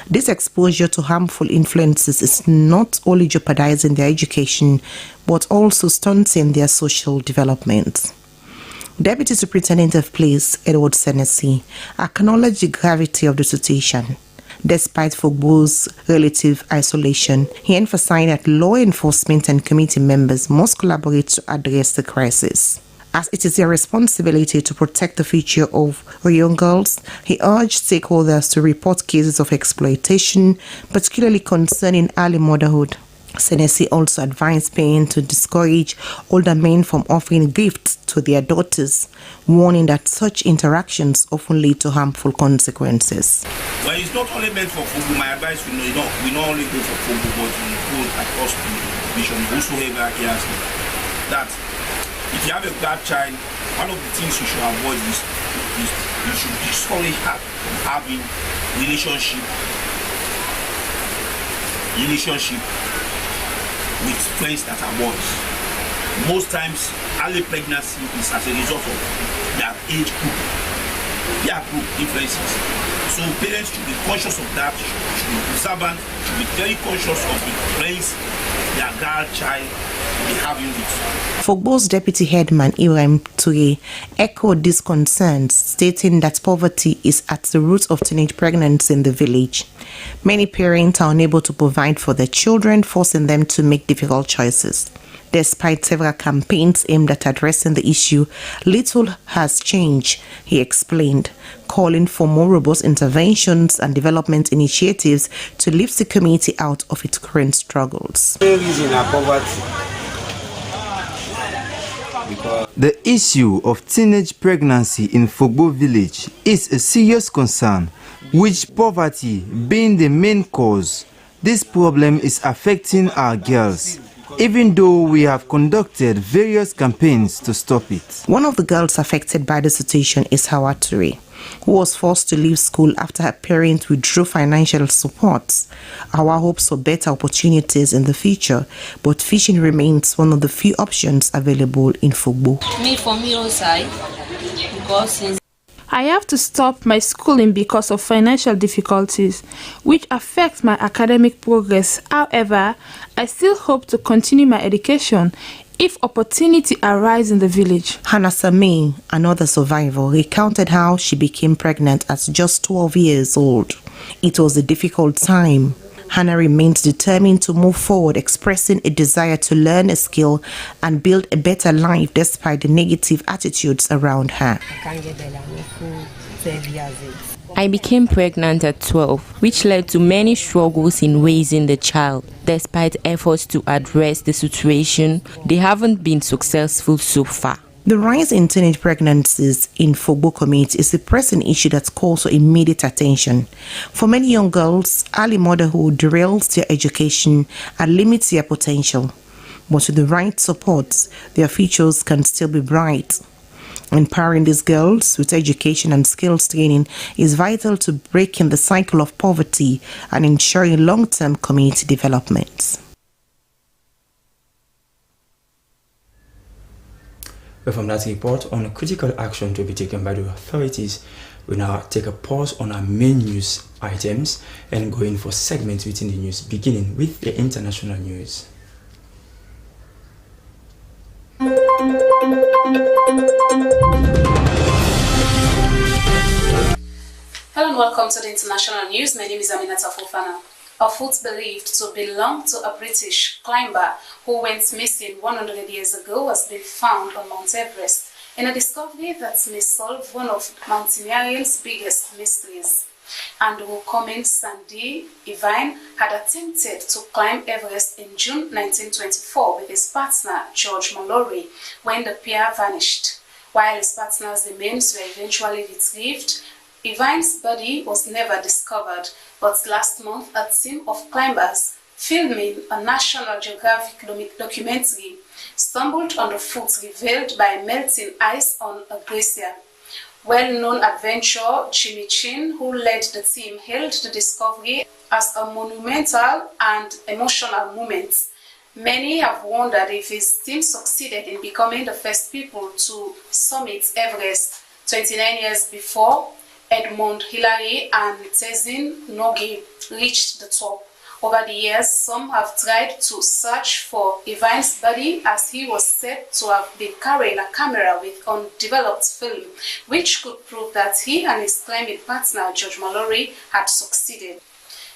K: This exposure to harmful influences is not only jeopardizing their education, but also stunting their social development. Deputy Superintendent of Police, Edward Senesi, acknowledged the gravity of the situation. Despite Fogbo's relative isolation, he emphasized that law enforcement and committee members must collaborate to address the crisis. As it is their responsibility to protect the future of our young girls, he urged stakeholders to report cases of exploitation, particularly concerning early motherhood. Senesi also advised parents to discourage older men from offering gifts to their daughters, warning that such interactions often lead to harmful consequences.
M: Well, it's not only meant for Fogbo. My advice, we not only go for Fogbo, but we go across the mission, whosoever hears me, that if you have a bad child, one of the things you should avoid is you should discourage her from having relationship with friends that are boys. Most times, early pregnancy is as a result of their age group, their group influences. So parents should be conscious of that, should be observant, should be very conscious of the friends their girl child will be having with.
K: Fogbo's deputy headman Ibrahim Toure echoed these concerns, stating that poverty is at the root of teenage pregnancy in the village. Many parents are unable to provide for their children, forcing them to make difficult choices. Despite several campaigns aimed at addressing the issue, little has changed, he explained, calling for more robust interventions and development initiatives to lift the community out of its current struggles.
W: The issue of teenage pregnancy in Fogbo village is a serious concern, with poverty being the main cause. This problem is affecting our girls, even though we have conducted various campaigns to stop it.
K: One of the girls affected by the situation is Hawa Toure, who was forced to leave school after her parents withdrew financial support. Hawa hopes for better opportunities in the future, but fishing remains one of the few options available in Fogbo.
N: I have to stop my schooling because of financial difficulties, which affect my academic progress. However, I still hope to continue my education if opportunity arises in the village.
K: Hannah Sameh, another survivor, recounted how she became pregnant at just 12 years old. It was a difficult time. Hannah remains determined to move forward, expressing a desire to learn a skill and build a better life despite the negative attitudes around her.
O: I became pregnant at 12, which led to many struggles in raising the child. Despite efforts to address the situation, they haven't been successful so far.
K: The rise in teenage pregnancies in Fogbo community is a pressing issue that calls for immediate attention. For many young girls, early motherhood derails their education and limits their potential. But with the right support, their futures can still be bright. Empowering these girls with education and skills training is vital to breaking the cycle of poverty and ensuring long-term community development.
A: From that report on critical action to be taken by the authorities, we now take a pause on our main news items and go in for segments within the news, beginning with the international news.
P: Hello and welcome to the international news. My name is Aminata Fofana. A foot believed to belong to a British climber who went missing 100 years ago has been found on Mount Everest in a discovery that may solve one of mountaineering's biggest mysteries. Andrew Cummins Sandy Irvine had attempted to climb Everest in June 1924 with his partner George Mallory when the pair vanished. While his partner's remains were eventually retrieved, Ivan's body was never discovered, but last month a team of climbers filming a National Geographic documentary stumbled on the foot revealed by melting ice on a glacier. Well-known adventurer Jimmy Chin, who led the team, hailed the discovery as a monumental and emotional moment. Many have wondered if his team succeeded in becoming the first people to summit Everest 29 years before Edmund Hillary and Tenzin Norgay reached the top. Over the years, some have tried to search for Ivan's body, as he was said to have been carrying a camera with undeveloped film, which could prove that he and his climbing partner George Mallory had succeeded.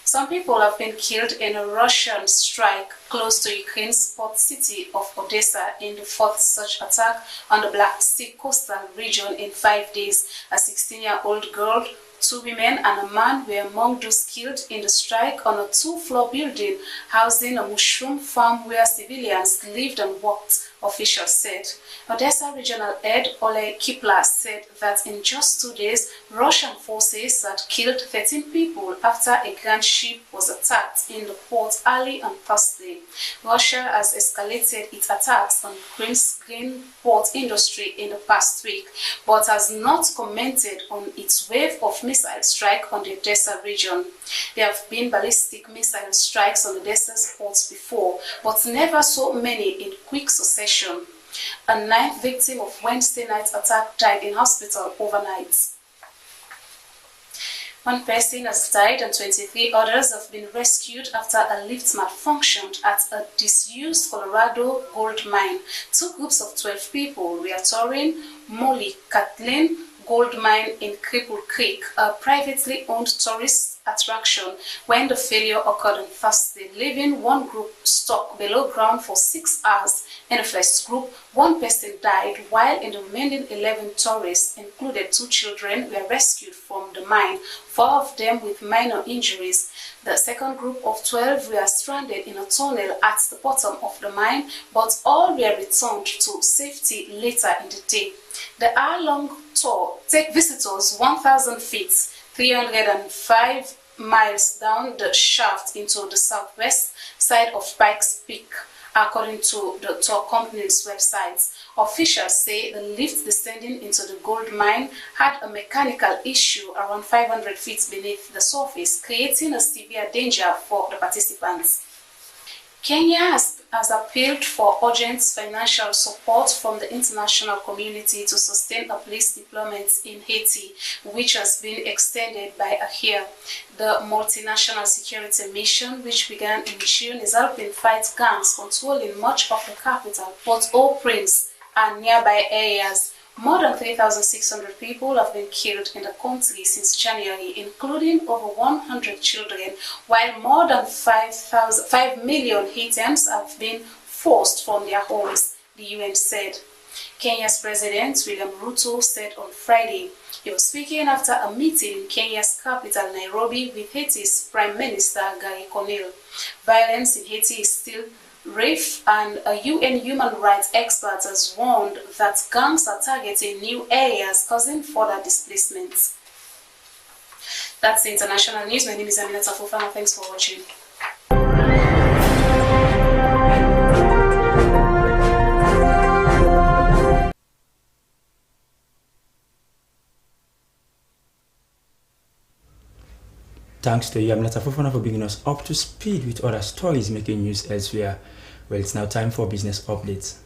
P: Some people have been killed in a Russian strike close to Ukraine's port city of Odessa in the fourth such attack on the Black Sea coastal region in 5 days. A 16-year-old girl, 2 women and a man were among those killed in the strike on a 2-floor building housing a mushroom farm where civilians lived and worked, officials said. Odessa Regional Head Ole Kipler said that in just 2 days, Russian forces had killed 13 people after a grand ship was attacked in the port early on Thursday. Russia has escalated its attacks on Ukraine's grain port industry in the past week, but has not commented on its wave of missile strike on the Odessa region. There have been ballistic missile strikes on Odessa's ports before, but never so many in quick succession. A 9th victim of Wednesday night's attack died in hospital overnight. 1 person has died and 23 others have been rescued after a lift malfunctioned at a disused Colorado gold mine. 2 groups of 12 people were touring Molly Kathleen gold mine in Cripple Creek, a privately owned tourist attraction, when the failure occurred on Thursday, leaving one group stuck below ground for 6 hours. In the first group, 1 person died, while in the remaining 11 tourists, included 2 children, were rescued from the mine, 4 of them with minor injuries. The second group of 12 were stranded in a tunnel at the bottom of the mine, but all were returned to safety later in the day. The hour-long tour takes visitors 1,000 feet, 305 miles down the shaft into the southwest side of Pikes Peak, according to the tour company's website. Officials say the lift descending into the gold mine had a mechanical issue around 500 feet beneath the surface, creating a severe danger for the participants. Kenya has appealed for urgent financial support from the international community to sustain a police deployment in Haiti, which has been extended by a year. The multinational security mission, which began in June, is helping fight gangs controlling much of the capital, Port-au-Prince, and nearby areas. More than 3,600 people have been killed in the country since January, including over 100 children, while more than 5 million Haitians have been forced from their homes, the UN said. Kenya's President William Ruto said on Friday. He was speaking after a meeting in Kenya's capital, Nairobi, with Haiti's Prime Minister Gary Conil. Violence in Haiti is still rife, and a UN human rights expert has warned that gangs are targeting new areas, causing further displacement. That's the international news. My name is Aminata Fofana. Thanks for watching.
A: Thanks to you, Aminata Fofana, for bringing us up to speed with other stories making news elsewhere. Well, it's now time for business updates.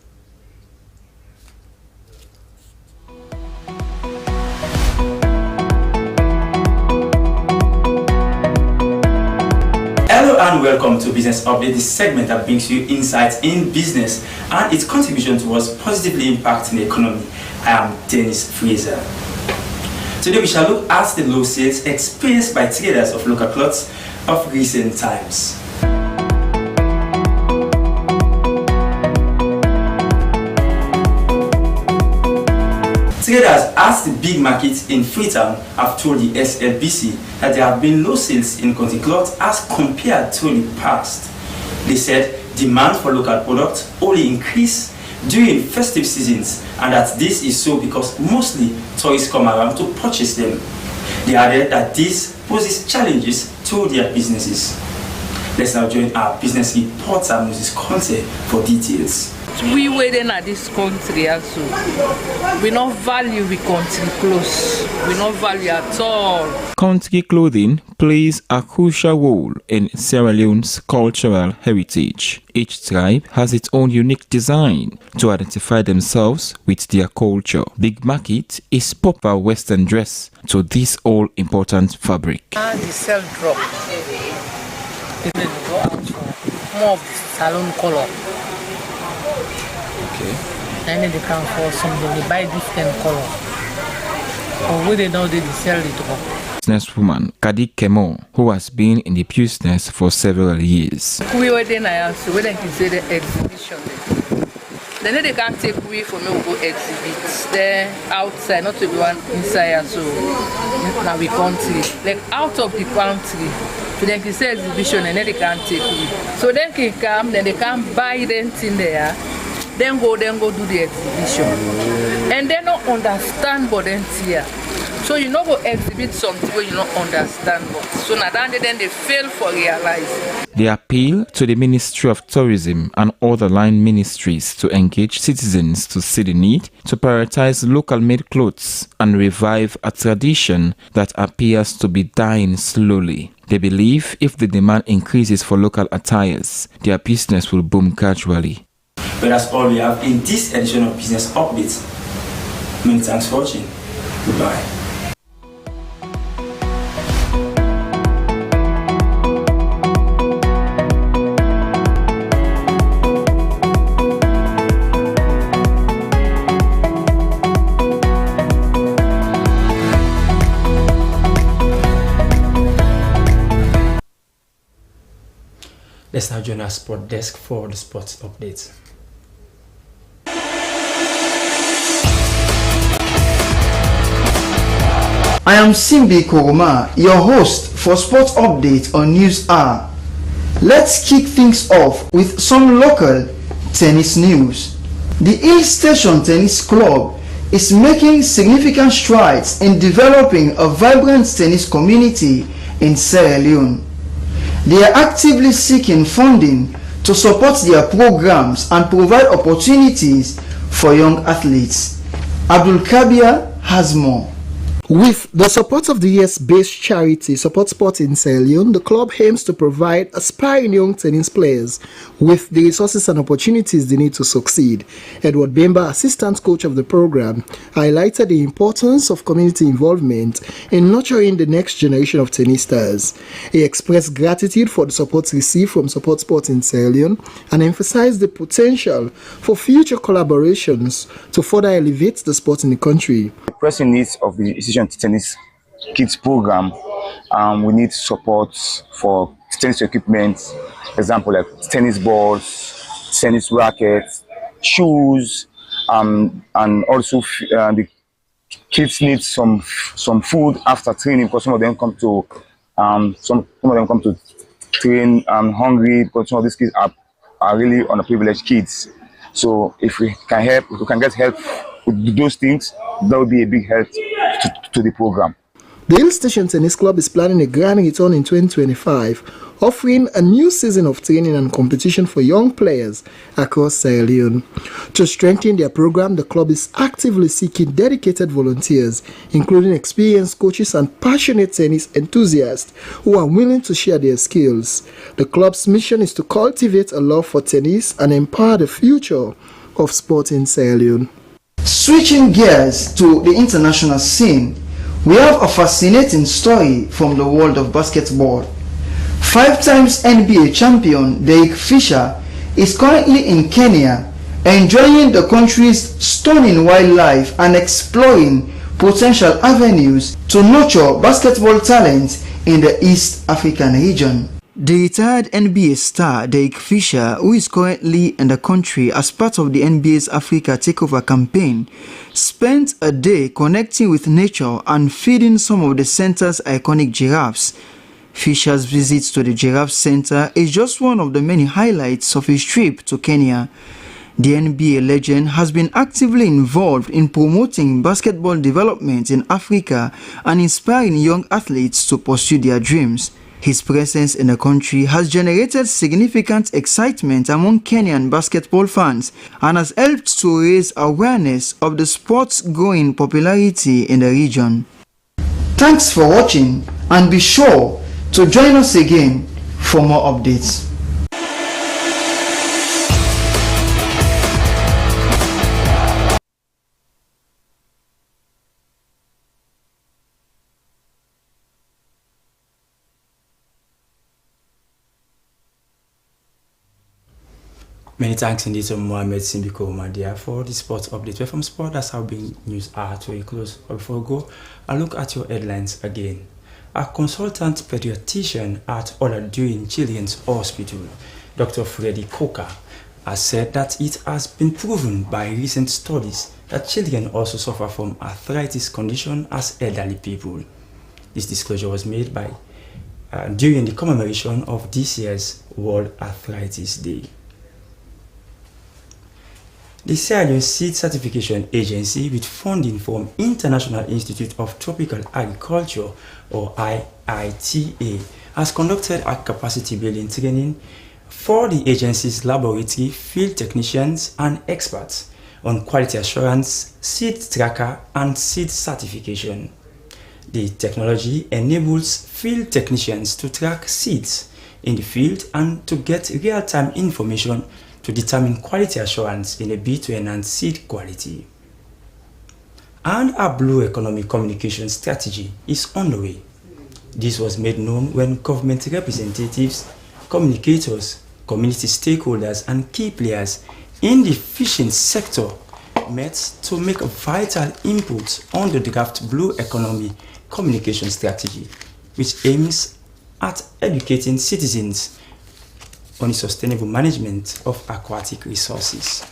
A: Hello and welcome to Business Update, this segment that brings you insights in business and its contribution towards positively impacting the economy. I am Dennis Fraser. Today we shall look at the low sales experienced by traders of local cloths of recent times. Traders at the big markets in Freetown have told the Slbc that there have been low sales in cotton cloth as compared to the past. They said demand for local products only increased during festive seasons, and that this is so because mostly tourists come around to purchase them. They added that this poses challenges to their businesses. Let's now join our business reporter Moses Conte for details.
C: We waiting at this country also. We not value the country close. We not value at all.
S: Country clothing plays a crucial role in Sierra Leone's cultural heritage. Each tribe has its own unique design to identify themselves with their culture. Big market is proper Western dress to this all-important fabric.
C: The cell drop. People go out for more of the salon color.
S: Okay.
C: And then they come for something, they buy different color. Or when they know they sell it all.
S: Businesswoman Kenema, who has been in the business for several years.
C: We were then I asked when they can say the exhibition. Then they can't take away from me to go exhibit there outside, not to be one inside. So now we country, like out of the country. So they can say exhibition and then they can't take away. So then can come, then they can buy them in there. Then go do the exhibition. And they don't understand what them here. So you know go exhibit something where you don't understand what. So now then they fail for realizing.
S: They appeal to the Ministry of Tourism and other line ministries to engage citizens to see the need to prioritize local-made clothes and revive a tradition that appears to be dying slowly. They believe if the demand increases for local attires, their business will boom gradually.
A: But that's all we have in this edition of Business Updates. Many thanks for watching. Goodbye. Let's now join our sport desk for the sports updates.
W: I am Simbi Koroma, your host for Sports Update on News Hour. Let's kick things off with some local tennis news. The Hill Station Tennis Club is making significant strides in developing a vibrant tennis community in Sierra Leone. They are actively seeking funding to support their programs and provide opportunities for young athletes. Abdul Kabir has more.
R: With the support of the US-based charity Support Sport in Sierra Leone, the club aims to provide aspiring young tennis players with the resources and opportunities they need to succeed. Edward Bemba, assistant coach of the program, highlighted the importance of community involvement in nurturing the next generation of tennis stars. He expressed gratitude for the support received from Support Sport in Sierra Leone and emphasized the potential for future collaborations to further elevate the sport in the country.
T: The pressing needs of the tennis kids program, we need support for tennis equipment, example like tennis balls, tennis rackets, shoes, and also the kids need some food after training, because some of them come to train hungry, because some of these kids are really underprivileged kids. So if we can help, if we can get help with those things, that would be a big help to the program.
R: The Hill Station Tennis Club is planning a grand return in 2025, offering a new season of training and competition for young players across Sierra Leone. To strengthen their program, the club is actively seeking dedicated volunteers, including experienced coaches and passionate tennis enthusiasts who are willing to share their skills. The club's mission is to cultivate a love for tennis and empower the future of sport in Sierra Leone.
W: Switching gears to the international scene, we have a fascinating story from the world of basketball. 5 times NBA champion Derek Fisher is currently in Kenya, enjoying the country's stunning wildlife and exploring potential avenues to nurture basketball talent in the East African region. The retired NBA star Derek Fisher, who is currently in the country as part of the NBA's Africa Takeover campaign, spent a day connecting with nature and feeding some of the center's iconic giraffes. Fisher's visit to the Giraffe Center is just one of the many highlights of his trip to Kenya. The NBA legend has been actively involved in promoting basketball development in Africa and inspiring young athletes to pursue their dreams. His presence in the country has generated significant excitement among Kenyan basketball fans and has helped to raise awareness of the sport's growing popularity in the region. Thanks for watching, and be sure to join us again for more updates.
A: Many thanks indeed to Mohamed Simbiko Madia for the sports update. We're from Sport, that's how big news are to a close. But before we go, I'll look at your headlines again. A consultant pediatrician at Oladuin Children's Hospital, Dr. Freddy Coker, has said that it has been proven by recent studies that children also suffer from arthritis condition as elderly people. This disclosure was made by during the commemoration of this year's World Arthritis Day. The Sierra Leone Seed Certification Agency, with funding from International Institute of Tropical Agriculture, or IITA, has conducted a capacity building training for the agency's laboratory, field technicians and experts on quality assurance, seed tracker and seed certification. The technology enables field technicians to track seeds in the field and to get real-time information to determine quality assurance in a bid to enhance seed quality. And a blue economic communication strategy is on the way. This was made known when government representatives, communicators, community stakeholders and key players in the fishing sector met to make a vital input on the draft blue economy communication strategy, which aims at educating citizens on the sustainable management of aquatic resources.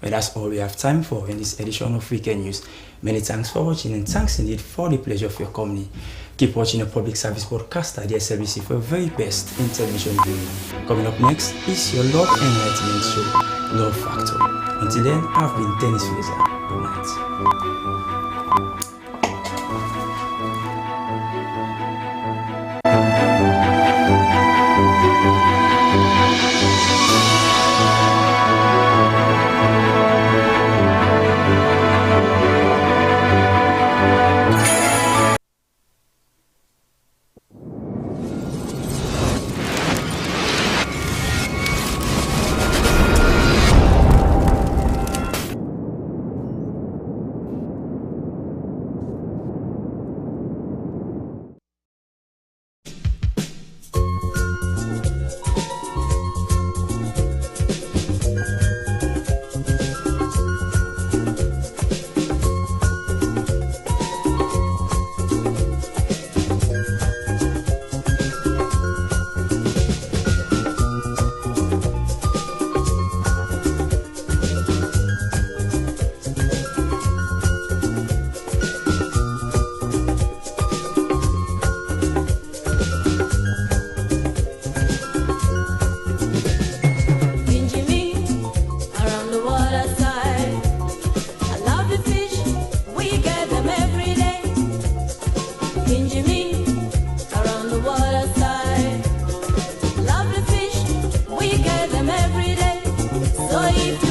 A: Well, that's all we have time for in this edition of Weekend News. Many thanks for watching, and thanks indeed for the pleasure of your company. Keep watching a public service broadcaster, the Slbc, for the very best in television viewing. Coming up next is your Love Enlightenment show, Love Factor. Until then, I've been Dennis Fraser. Good night.
B: So if